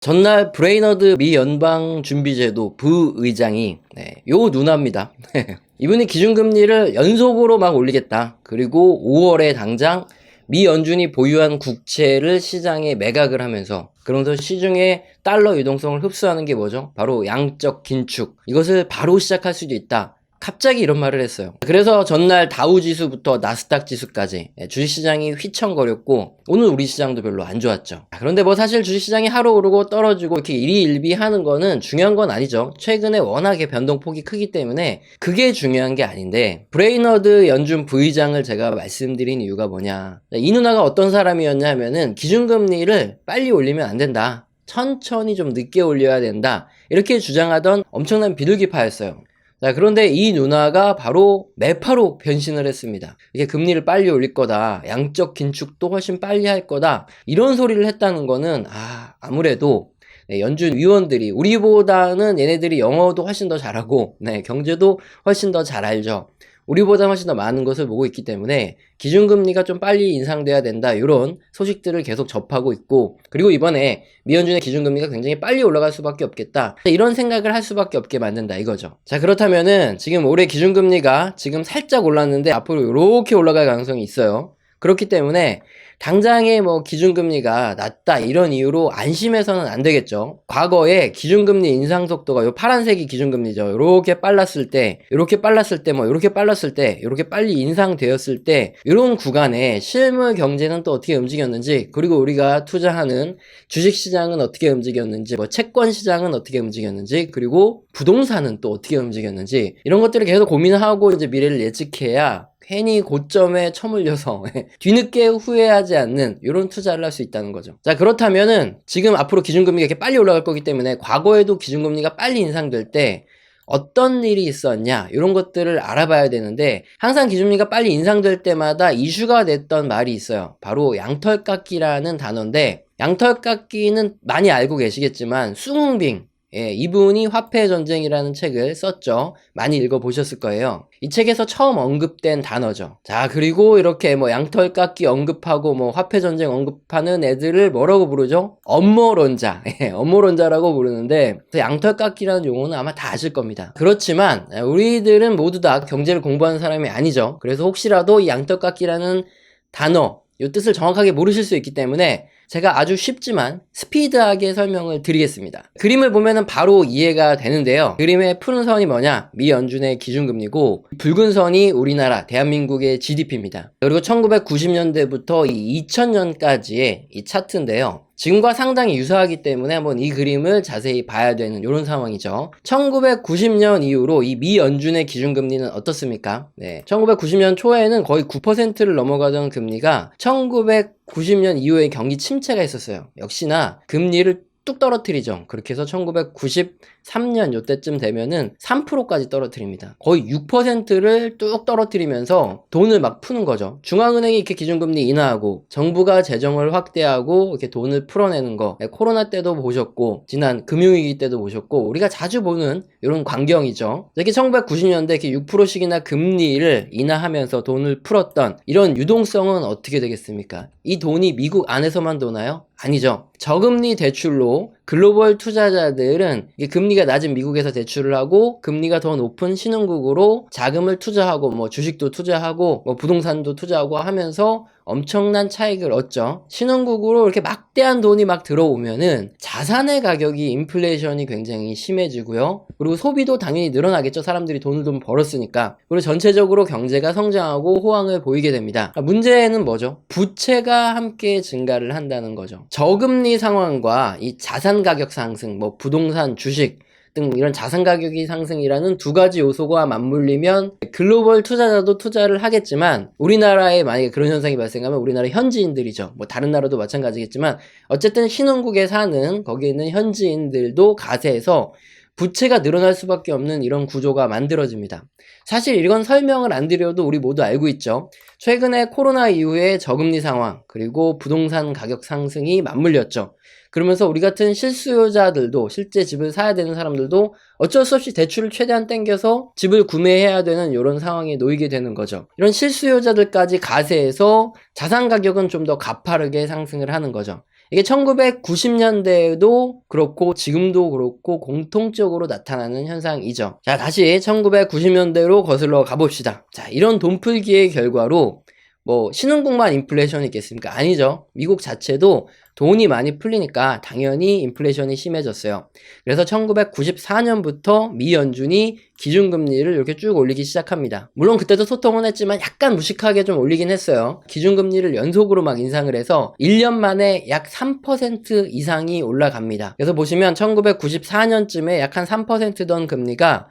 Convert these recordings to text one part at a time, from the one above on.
전날 브레이너드 미 연방준비제도 부의장이 요 누나입니다. 이분이 기준금리를 연속으로 막 올리겠다. 그리고 5월에 당장 미 연준이 보유한 국채를 시장에 매각을 하면서, 그러면서 시중에 달러 유동성을 흡수하는 게 뭐죠? 바로 양적 긴축. 이것을 바로 시작할 수도 있다. 갑자기 이런 말을 했어요. 그래서 전날 다우지수부터 나스닥 지수까지 주식시장이 휘청거렸고, 오늘 우리 시장도 별로 안 좋았죠. 그런데 뭐 사실 주식시장이 하루 오르고 떨어지고 이렇게 일희일비 하는 거는 중요한 건 아니죠. 최근에 워낙에 변동폭이 크기 때문에 그게 중요한 게 아닌데, 브레이너드 연준 부의장을 제가 말씀드린 이유가 뭐냐, 이 누나가 어떤 사람이었냐 하면은 기준금리를 빨리 올리면 안 된다, 천천히 좀 늦게 올려야 된다, 이렇게 주장하던 엄청난 비둘기파였어요. 자, 그런데 이 누나가 바로 매파로 변신을 했습니다. 이게 금리를 빨리 올릴 거다, 양적 긴축도 훨씬 빨리 할 거다, 이런 소리를 했다는 거는 아무래도 연준 위원들이, 우리보다는 얘네들이 영어도 훨씬 더 잘하고 경제도 훨씬 더 잘 알죠. 우리보다 훨씬 더 많은 것을 보고 있기 때문에 기준금리가 좀 빨리 인상돼야 된다, 이런 소식들을 계속 접하고 있고, 그리고 이번에 미연준의 기준금리가 굉장히 빨리 올라갈 수밖에 없겠다, 이런 생각을 할 수밖에 없게 만든다 이거죠. 자, 그렇다면은 지금 올해 기준금리가 지금 살짝 올랐는데 앞으로 이렇게 올라갈 가능성이 있어요. 그렇기 때문에 당장에 뭐 기준금리가 낮다 이런 이유로 안심해서는 안 되겠죠. 과거에 기준금리 인상 속도가 요 파란색이 기준금리죠. 요렇게 빨랐을 때, 요렇게 빨랐을 때, 요렇게 빨랐을 때, 요렇게 빨리 인상되었을 때, 요런 구간에 실물 경제는 또 어떻게 움직였는지, 그리고 우리가 투자하는 주식시장은 어떻게 움직였는지, 뭐 채권 시장은 어떻게 움직였는지, 그리고 부동산은 또 어떻게 움직였는지, 이런 것들을 계속 고민하고 이제 미래를 예측해야 괜히 고점에 처물려서 뒤늦게 후회하지 않는 이런 투자를 할 수 있다는 거죠. 자, 그렇다면은 지금 앞으로 기준금리가 이렇게 빨리 올라갈 거기 때문에 과거에도 기준금리가 빨리 인상될 때 어떤 일이 있었냐, 이런 것들을 알아봐야 되는데, 항상 기준금리가 빨리 인상될 때마다 이슈가 됐던 말이 있어요. 바로 양털깎기라는 단어인데, 양털깎기는 많이 알고 계시겠지만 숭빙, 이분이 화폐전쟁이라는 책을 썼죠. 많이 읽어보셨을 거예요. 이 책에서 처음 언급된 단어죠. 자, 그리고 이렇게 뭐 양털깎기 언급하고 뭐 화폐전쟁 언급하는 애들을 뭐라고 부르죠? 업무론자. 업무론자라고 부르는데, 양털깎기라는 용어는 아마 다 아실 겁니다. 그렇지만 우리들은 모두 다 경제를 공부하는 사람이 아니죠. 그래서 혹시라도 이 양털깎기라는 단어, 이 뜻을 정확하게 모르실 수 있기 때문에 제가 아주 쉽지만 스피드하게 설명을 드리겠습니다. 그림을 보면은 바로 이해가 되는데요. 그림의 푸른 선이 뭐냐? 미 연준의 기준금리고, 붉은 선이 우리나라 대한민국의 GDP입니다. 그리고 1990년대부터 이 2000년까지의 이 차트인데요. 지금과 상당히 유사하기 때문에 한번 이 그림을 자세히 봐야 되는 이런 상황이죠. 1990년 이후로 이 미 연준의 기준금리는 어떻습니까? 1990년 초에는 거의 9%를 넘어가던 금리가 1990년 이후에 경기 침체가 있었어요. 역시나 금리를 뚝 떨어뜨리죠. 그렇게 해서 1993년 요때쯤 되면은 3%까지 떨어뜨립니다. 거의 6%를 뚝 떨어뜨리면서 돈을 막 푸는 거죠. 중앙은행이 이렇게 기준금리 인하하고 정부가 재정을 확대하고 이렇게 돈을 풀어내는 거, 코로나 때도 보셨고 지난 금융위기 때도 보셨고 우리가 자주 보는 이런 광경이죠. 이렇게 1990년대 이렇게 6%씩이나 금리를 인하하면서 돈을 풀었던 이런 유동성은 어떻게 되겠습니까? 이 돈이 미국 안에서만 도나요? 아니죠. 저금리 대출로 글로벌 투자자들은 금리가 낮은 미국에서 대출을 하고 금리가 더 높은 신흥국으로 자금을 투자하고 뭐 주식도 투자하고 뭐 부동산도 투자하고 하면서 엄청난 차익을 얻죠. 신흥국으로 이렇게 막대한 돈이 막 들어오면은 자산의 가격이 인플레이션이 굉장히 심해지고요. 그리고 소비도 당연히 늘어나겠죠. 사람들이 돈을 좀 벌었으니까. 그리고 전체적으로 경제가 성장하고 호황을 보이게 됩니다. 문제는 뭐죠? 부채가 함께 증가를 한다는 거죠. 저금리 상황과 이 자산 가격 상승, 뭐 부동산, 주식 등 이런 자산 가격이 상승이라는 두 가지 요소가 맞물리면 글로벌 투자자도 투자를 하겠지만, 우리나라에 만약에 그런 현상이 발생하면 우리나라 현지인들이죠. 뭐 다른 나라도 마찬가지겠지만 어쨌든 신흥국에 사는 거기에 있는 현지인들도 가세해서 부채가 늘어날 수밖에 없는 이런 구조가 만들어집니다. 사실 이건 설명을 안 드려도 우리 모두 알고 있죠. 최근에 코로나 이후에 저금리 상황, 그리고 부동산 가격 상승이 맞물렸죠. 그러면서 우리 같은 실수요자들도, 실제 집을 사야 되는 사람들도 어쩔 수 없이 대출을 최대한 땡겨서 집을 구매해야 되는 이런 상황에 놓이게 되는 거죠. 이런 실수요자들까지 가세해서 자산 가격은 좀 더 가파르게 상승을 하는 거죠. 이게 1990년대에도 그렇고 지금도 그렇고 공통적으로 나타나는 현상이죠. 자, 다시 1990년대로 거슬러 가봅시다. 자, 이런 돈풀기의 결과로 뭐 신흥국만 인플레이션이 있겠습니까? 아니죠. 미국 자체도 돈이 많이 풀리니까 당연히 인플레이션이 심해졌어요. 그래서 1994년부터 미 연준이 기준금리를 이렇게 쭉 올리기 시작합니다. 물론 그때도 소통은 했지만 약간 무식하게 좀 올리긴 했어요. 기준금리를 연속으로 막 인상을 해서 1년 만에 약 3% 이상이 올라갑니다. 그래서 보시면 1994년쯤에 약 한 3%던 금리가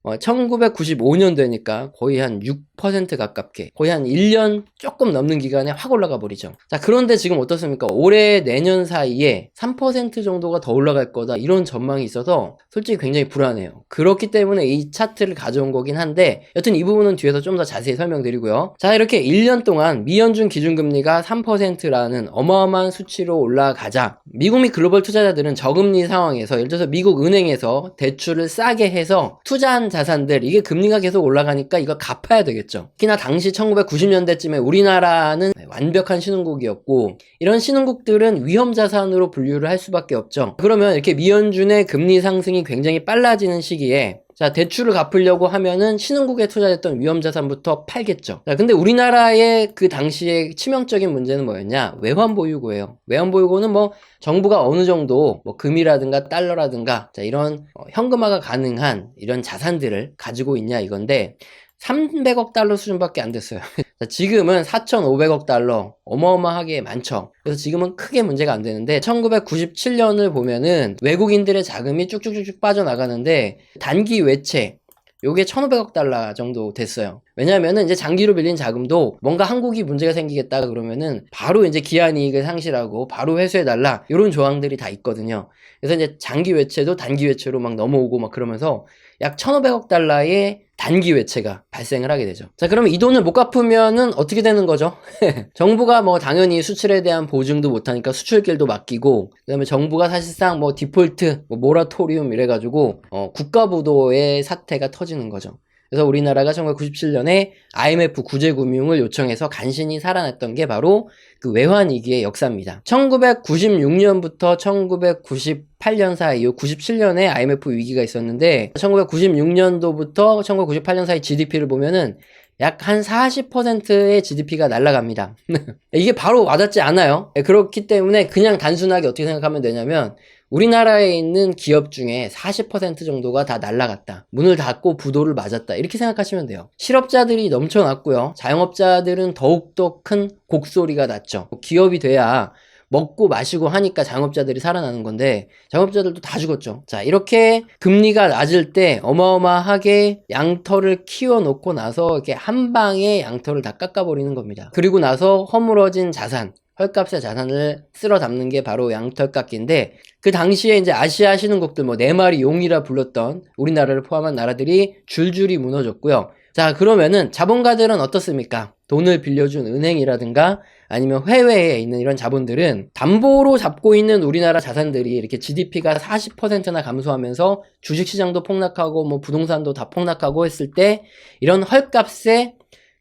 1995년 되니까 거의 한 6% 가깝게 거의 한 1년 조금 넘는 기간에 확 올라가 버리죠. 자, 그런데 지금 어떻습니까? 올해 내년 사이에 3% 정도가 더 올라갈 거다 이런 전망이 있어서 솔직히 굉장히 불안해요. 그렇기 때문에 이 차트를 가져온 거긴 한데 여튼 이 부분은 뒤에서 좀 더 자세히 설명드리고요. 자, 이렇게 1년 동안 미연준 기준금리가 3%라는 어마어마한 수치로 올라가자 미국 및 글로벌 투자자들은 저금리 상황에서 예를 들어서 미국 은행에서 대출을 싸게 해서 투자한 자산들 이게 금리가 계속 올라가니까 이거 갚아야 되겠죠. 특히나 당시 1990년대쯤에 우리나라는 완벽한 신흥국이었고 이런 신흥국들은 위험자산으로 분류를 할 수밖에 없죠. 그러면 이렇게 미연준의 금리 상승이 굉장히 빨라지는 시기에 자, 대출을 갚으려고 하면은 신흥국에 투자했던 위험자산부터 팔겠죠. 자, 근데 우리나라의 그 당시의 치명적인 문제는 뭐였냐? 외환보유고예요. 외환보유고는 뭐 정부가 어느 정도 뭐 금이라든가 달러라든가 자, 이런 현금화가 가능한 이런 자산들을 가지고 있냐 이건데 300억 달러 수준밖에 안 됐어요. 자, 지금은 4,500억 달러 어마어마하게 많죠. 그래서 지금은 크게 문제가 안 되는데 1997년을 보면은 외국인들의 자금이 쭉쭉쭉쭉 빠져나가는데 단기 외채 요게 1,500억 달러 정도 됐어요. 왜냐면은 이제 장기로 빌린 자금도 뭔가 한국이 문제가 생기겠다 그러면은 바로 이제 기한이익을 상실하고 바로 회수해달라 이런 조항들이 다 있거든요. 그래서 이제 장기 외채도 단기 외채로 막 넘어오고 막 그러면서 약 1,500억 달러의 단기 외채가 발생을 하게 되죠. 자, 그러면 이 돈을 못 갚으면은 어떻게 되는 거죠? 정부가 뭐 당연히 수출에 대한 보증도 못하니까 수출길도 막히고, 그 다음에 정부가 사실상 뭐 디폴트, 뭐 모라토리움 이래가지고, 국가부도의 사태가 터지는 거죠. 그래서 우리나라가 1997년에 IMF 구제금융을 요청해서 간신히 살아났던 게 바로 그 외환위기의 역사입니다. 1996년부터 1998년 사이, 97년에 IMF 위기가 있었는데 1996년도부터 1998년 사이 GDP를 보면은 약 한 40%의 GDP가 날아갑니다. 이게 바로 와닿지 않아요. 그렇기 때문에 그냥 단순하게 어떻게 생각하면 되냐면 우리나라에 있는 기업 중에 40% 정도가 다 날아갔다. 문을 닫고 부도를 맞았다. 이렇게 생각하시면 돼요. 실업자들이 넘쳐났고요. 자영업자들은 더욱더 큰 곡소리가 났죠. 기업이 돼야 먹고 마시고 하니까 자영업자들이 살아나는 건데 자영업자들도 다 죽었죠. 자, 이렇게 금리가 낮을 때 어마어마하게 양털을 키워놓고 나서 이렇게 한 방에 양털을 다 깎아버리는 겁니다. 그리고 나서 허물어진 자산, 헐값의 자산을 쓸어 담는 게 바로 양털깎기인데 그 당시에 이제 아시아 신흥국들 뭐 4마리 용이라 불렀던 우리나라를 포함한 나라들이 줄줄이 무너졌고요. 자, 그러면은 자본가들은 어떻습니까? 돈을 빌려준 은행이라든가 아니면 해외에 있는 이런 자본들은 담보로 잡고 있는 우리나라 자산들이 이렇게 GDP가 40%나 감소하면서 주식시장도 폭락하고 뭐 부동산도 다 폭락하고 했을 때 이런 헐값에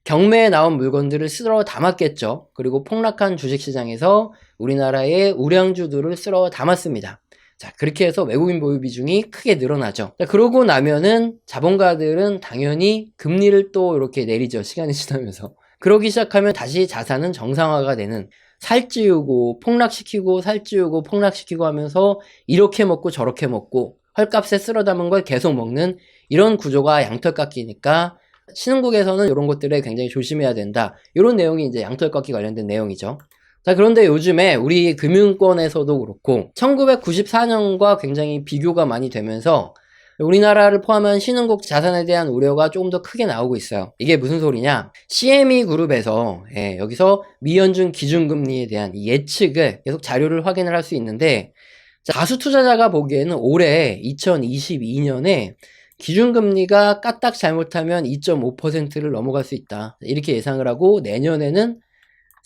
경매에 나온 물건들을 쓸어 담았겠죠. 그리고 폭락한 주식시장에서 우리나라의 우량주들을 쓸어 담았습니다. 자, 그렇게 해서 외국인 보유 비중이 크게 늘어나죠. 자, 그러고 나면은 자본가들은 당연히 금리를 또 이렇게 내리죠. 시간이 지나면서. 그러기 시작하면 다시 자산은 정상화가 되는 살찌우고 폭락시키고 살찌우고 폭락시키고 하면서 이렇게 먹고 저렇게 먹고 헐값에 쓸어 담은 걸 계속 먹는 이런 구조가 양털깎기니까 신흥국에서는 이런 것들에 굉장히 조심해야 된다. 이런 내용이 이제 양털깎기 관련된 내용이죠. 자, 그런데 요즘에 우리 금융권에서도 그렇고 1994년과 굉장히 비교가 많이 되면서 우리나라를 포함한 신흥국 자산에 대한 우려가 조금 더 크게 나오고 있어요. 이게 무슨 소리냐? CME 그룹에서 여기서 미연준 기준금리에 대한 예측을 계속 자료를 확인을 할 수 있는데 다수 투자자가 보기에는 올해 2022년에 기준금리가 까딱 잘못하면 2.5%를 넘어갈 수 있다. 이렇게 예상을 하고 내년에는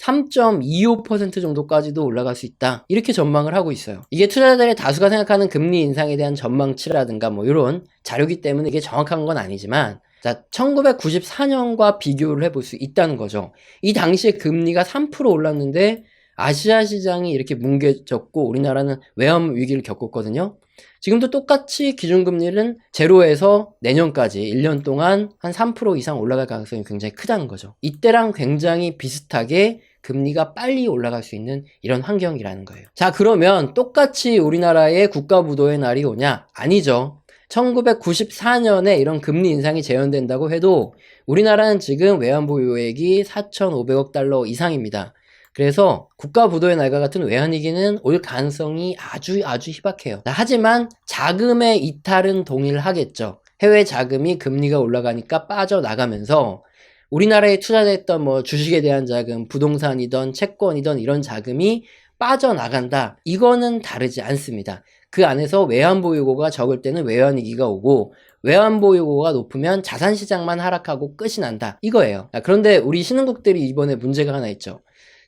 3.25% 정도까지도 올라갈 수 있다. 이렇게 전망을 하고 있어요. 이게 투자자들의 다수가 생각하는 금리 인상에 대한 전망치라든가 뭐 이런 자료기 때문에 이게 정확한 건 아니지만 자, 1994년과 비교를 해볼 수 있다는 거죠. 이 당시에 금리가 3% 올랐는데 아시아 시장이 이렇게 뭉개졌고 우리나라는 외환 위기를 겪었거든요. 지금도 똑같이 기준금리는 제로에서 내년까지 1년 동안 한 3% 이상 올라갈 가능성이 굉장히 크다는 거죠. 이때랑 굉장히 비슷하게 금리가 빨리 올라갈 수 있는 이런 환경이라는 거예요. 자, 그러면 똑같이 우리나라의 국가부도의 날이 오냐? 아니죠. 1994년에 이런 금리 인상이 재현된다고 해도 우리나라는 지금 외환보유액이 4,500억 달러 이상입니다. 그래서 국가부도의 날과 같은 외환위기는 올 가능성이 아주 희박해요. 하지만 자금의 이탈은 동일하겠죠. 해외 자금이 금리가 올라가니까 빠져나가면서 우리나라에 투자됐던 뭐 주식에 대한 자금, 부동산이든 채권이든 이런 자금이 빠져나간다. 이거는 다르지 않습니다. 그 안에서 외환보유고가 적을 때는 외환위기가 오고 외환보유고가 높으면 자산시장만 하락하고 끝이 난다. 이거예요. 그런데 우리 신흥국들이 이번에 문제가 하나 있죠.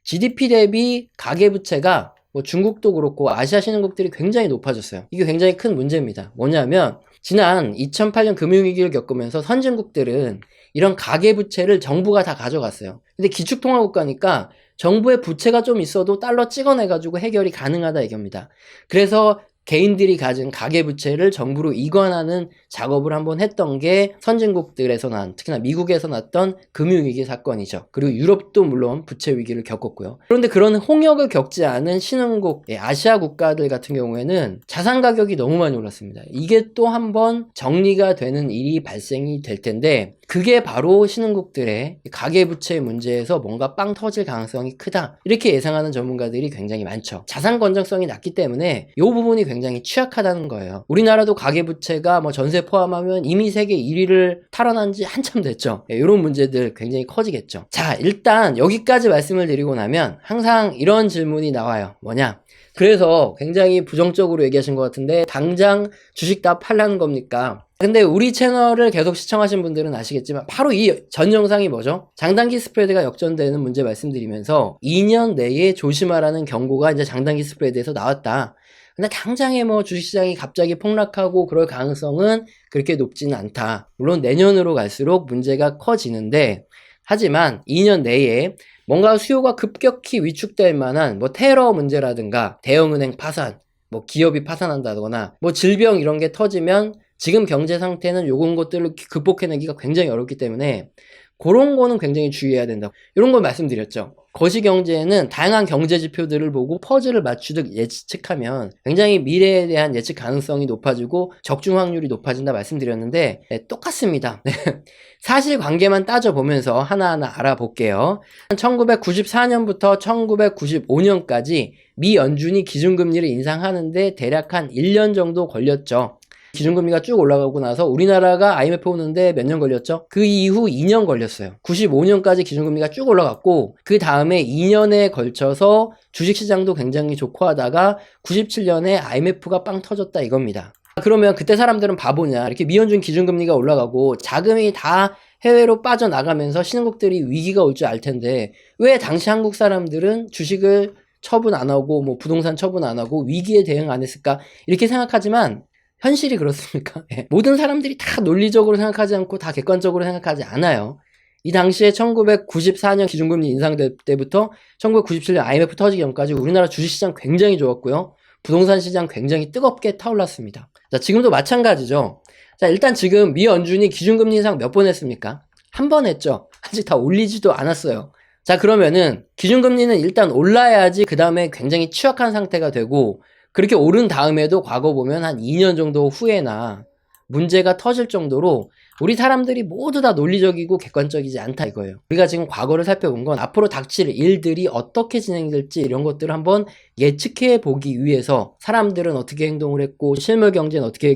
GDP 대비 가계부채가 뭐 중국도 그렇고 아시아 신흥국들이 굉장히 높아졌어요. 이게 굉장히 큰 문제입니다. 뭐냐면 지난 2008년 금융위기를 겪으면서 선진국들은 이런 가계부채를 정부가 다 가져갔어요. 근데 기축통화국가니까 정부의 부채가 좀 있어도 달러 찍어내가지고 해결이 가능하다 이겁니다. 그래서 개인들이 가진 가계부채를 정부로 이관하는 작업을 한번 했던 게 선진국들에서 난, 특히나 미국에서 났던 금융위기 사건이죠. 그리고 유럽도 물론 부채 위기를 겪었고요. 그런데 그런 홍역을 겪지 않은 신흥국, 아시아 국가들 같은 경우에는 자산 가격이 너무 많이 올랐습니다. 이게 또 한번 정리가 되는 일이 발생이 될 텐데 그게 바로 신흥국들의 가계부채 문제에서 뭔가 빵 터질 가능성이 크다. 이렇게 예상하는 전문가들이 굉장히 많죠. 자산 건전성이 낮기 때문에 이 부분이 굉장히 취약하다는 거예요. 우리나라도 가계부채가 뭐 전세 포함하면 이미 세계 1위를 탈환한 지 한참 됐죠. 이런 문제들 굉장히 커지겠죠. 자, 일단 여기까지 말씀을 드리고 나면 항상 이런 질문이 나와요. 뭐냐? 그래서 굉장히 부정적으로 얘기하신 것 같은데 당장 주식 다 팔라는 겁니까? 근데 우리 채널을 계속 시청하신 분들은 아시겠지만 바로 이 전 영상이 뭐죠? 장단기 스프레드가 역전되는 문제 말씀드리면서 2년 내에 조심하라는 경고가 이제 장단기 스프레드에서 나왔다. 근데 당장에 뭐 주식시장이 갑자기 폭락하고 그럴 가능성은 그렇게 높지는 않다. 물론 내년으로 갈수록 문제가 커지는데 하지만 2년 내에 뭔가 수요가 급격히 위축될 만한 뭐 테러 문제라든가 대형은행 파산, 뭐 기업이 파산한다거나 뭐 질병 이런 게 터지면 지금 경제 상태는 요런 것들을 극복해내기가 굉장히 어렵기 때문에 그런 거는 굉장히 주의해야 된다. 이런 걸 말씀드렸죠. 거시경제는 다양한 경제 지표들을 보고 퍼즐을 맞추듯 예측하면 굉장히 미래에 대한 예측 가능성이 높아지고 적중 확률이 높아진다 말씀드렸는데 똑같습니다. 사실관계만 따져보면서 하나하나 알아볼게요. 1994년부터 1995년까지 미 연준이 기준금리를 인상하는데 대략 한 1년 정도 걸렸죠. 기준금리가 쭉 올라가고 나서 우리나라가 IMF 오는데 몇 년 걸렸죠? 그 이후 2년 걸렸어요. 95년까지 기준금리가 쭉 올라갔고 그 다음에 2년에 걸쳐서 주식시장도 굉장히 좋고 하다가 97년에 IMF가 빵 터졌다 이겁니다. 그러면 그때 사람들은 바보냐? 이렇게 미연준 기준금리가 올라가고 자금이 다 해외로 빠져나가면서 신흥국들이 위기가 올 줄 알 텐데 왜 당시 한국 사람들은 주식을 처분 안 하고 뭐 부동산 처분 안 하고 위기에 대응 안 했을까? 이렇게 생각하지만 현실이 그렇습니까? 모든 사람들이 다 논리적으로 생각하지 않고 다 객관적으로 생각하지 않아요. 이 당시에 1994년 기준금리 인상될 때부터 1997년 IMF 터지기 전까지 우리나라 주식시장 굉장히 좋았고요. 부동산 시장 굉장히 뜨겁게 타올랐습니다. 자, 지금도 마찬가지죠. 자, 일단 지금 미 연준이 기준금리 인상 몇 번 했습니까? 한 번 했죠. 아직 다 올리지도 않았어요. 자, 그러면은 기준금리는 일단 올라야지 그 다음에 굉장히 취약한 상태가 되고 그렇게 오른 다음에도 과거 보면 한 2년 정도 후에나 문제가 터질 정도로 우리 사람들이 모두 다 논리적이고 객관적이지 않다 이거예요. 우리가 지금 과거를 살펴본 건 앞으로 닥칠 일들이 어떻게 진행될지 이런 것들을 한번 예측해 보기 위해서 사람들은 어떻게 행동을 했고 실물 경제는 어떻게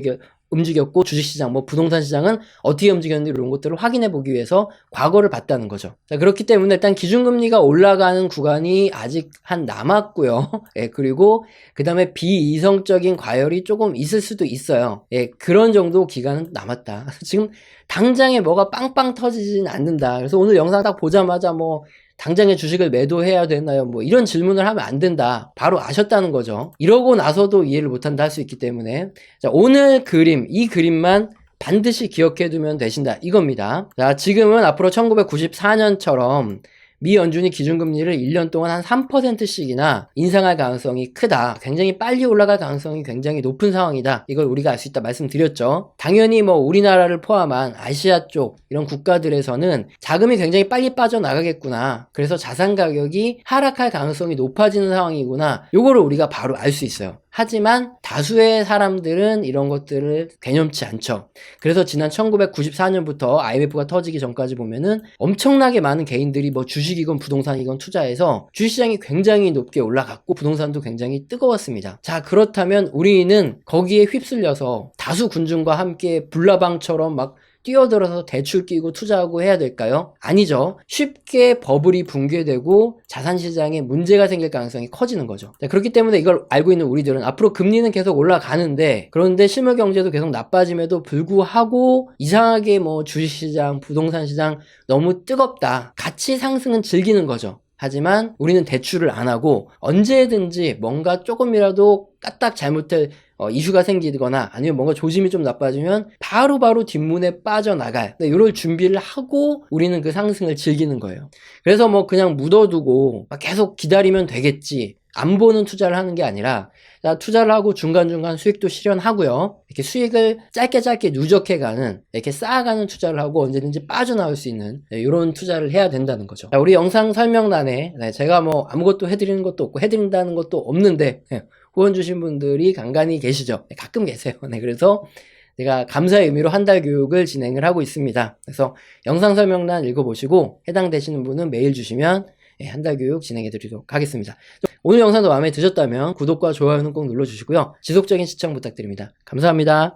움직였고 주식시장, 뭐 부동산 시장은 어떻게 움직였는지 이런 것들을 확인해 보기 위해서 과거를 봤다는 거죠. 자, 그렇기 때문에 일단 기준금리가 올라가는 구간이 아직 한 남았고요. 예, 그리고 그 다음에 비이성적인 과열이 조금 있을 수도 있어요. 예, 그런 정도 기간은 남았다. 지금 당장에 뭐가 빵빵 터지진 않는다. 그래서 오늘 영상 딱 보자마자 뭐 당장에 주식을 매도해야 되나요? 뭐 이런 질문을 하면 안 된다. 바로 아셨다는 거죠. 이러고 나서도 이해를 못한다 할 수 있기 때문에 자, 오늘 그림, 이 그림만 반드시 기억해 두면 되신다 이겁니다. 자, 지금은 앞으로 1994년처럼 미연준이 기준금리를 1년 동안 한 3%씩이나 인상할 가능성이 크다. 굉장히 빨리 올라갈 가능성이 굉장히 높은 상황이다. 이걸 우리가 알 수 있다 말씀드렸죠. 당연히 뭐 우리나라를 포함한 아시아 쪽 이런 국가들에서는 자금이 굉장히 빨리 빠져나가겠구나. 그래서 자산 가격이 하락할 가능성이 높아지는 상황이구나. 요거를 우리가 바로 알 수 있어요. 하지만 다수의 사람들은 이런 것들을 개념치 않죠. 그래서 지난 1994년부터 IMF가 터지기 전까지 보면은 엄청나게 많은 개인들이 뭐 주식이건 부동산이건 투자해서 주식시장이 굉장히 높게 올라갔고 부동산도 굉장히 뜨거웠습니다. 자, 그렇다면 우리는 거기에 휩쓸려서 다수 군중과 함께 불나방처럼 막 뛰어들어서 대출 끼고 투자하고 해야 될까요? 아니죠. 쉽게 버블이 붕괴되고 자산시장에 문제가 생길 가능성이 커지는 거죠. 자, 그렇기 때문에 이걸 알고 있는 우리들은 앞으로 금리는 계속 올라가는데 그런데 실물 경제도 계속 나빠짐에도 불구하고 이상하게 뭐 주식시장, 부동산시장 너무 뜨겁다. 같이 상승은 즐기는 거죠. 하지만 우리는 대출을 안 하고 언제든지 뭔가 조금이라도 까딱 잘못해 이슈가 생기거나 아니면 뭔가 조짐이 좀 나빠지면 바로바로 뒷문에 빠져나갈 이런 준비를 하고 우리는 그 상승을 즐기는 거예요. 그래서 뭐 그냥 묻어두고 계속 기다리면 되겠지 안 보는 투자를 하는 게 아니라 투자를 하고 중간중간 수익도 실현하고요. 이렇게 수익을 짧게 누적해가는 이렇게 쌓아가는 투자를 하고 언제든지 빠져나올 수 있는 이런 투자를 해야 된다는 거죠. 자, 우리 영상 설명란에 제가 뭐 아무것도 해드리는 것도 없고 해드린다는 것도 없는데 후원 주신 분들이 간간히 계시죠. 가끔 계세요. 그래서 제가 감사의 의미로 한 달 교육을 진행을 하고 있습니다. 그래서 영상 설명란 읽어보시고 해당되시는 분은 메일 주시면 한 달 교육 진행해 드리도록 하겠습니다. 오늘 영상도 마음에 드셨다면 구독과 좋아요는 꼭 눌러주시고요. 지속적인 시청 부탁드립니다. 감사합니다.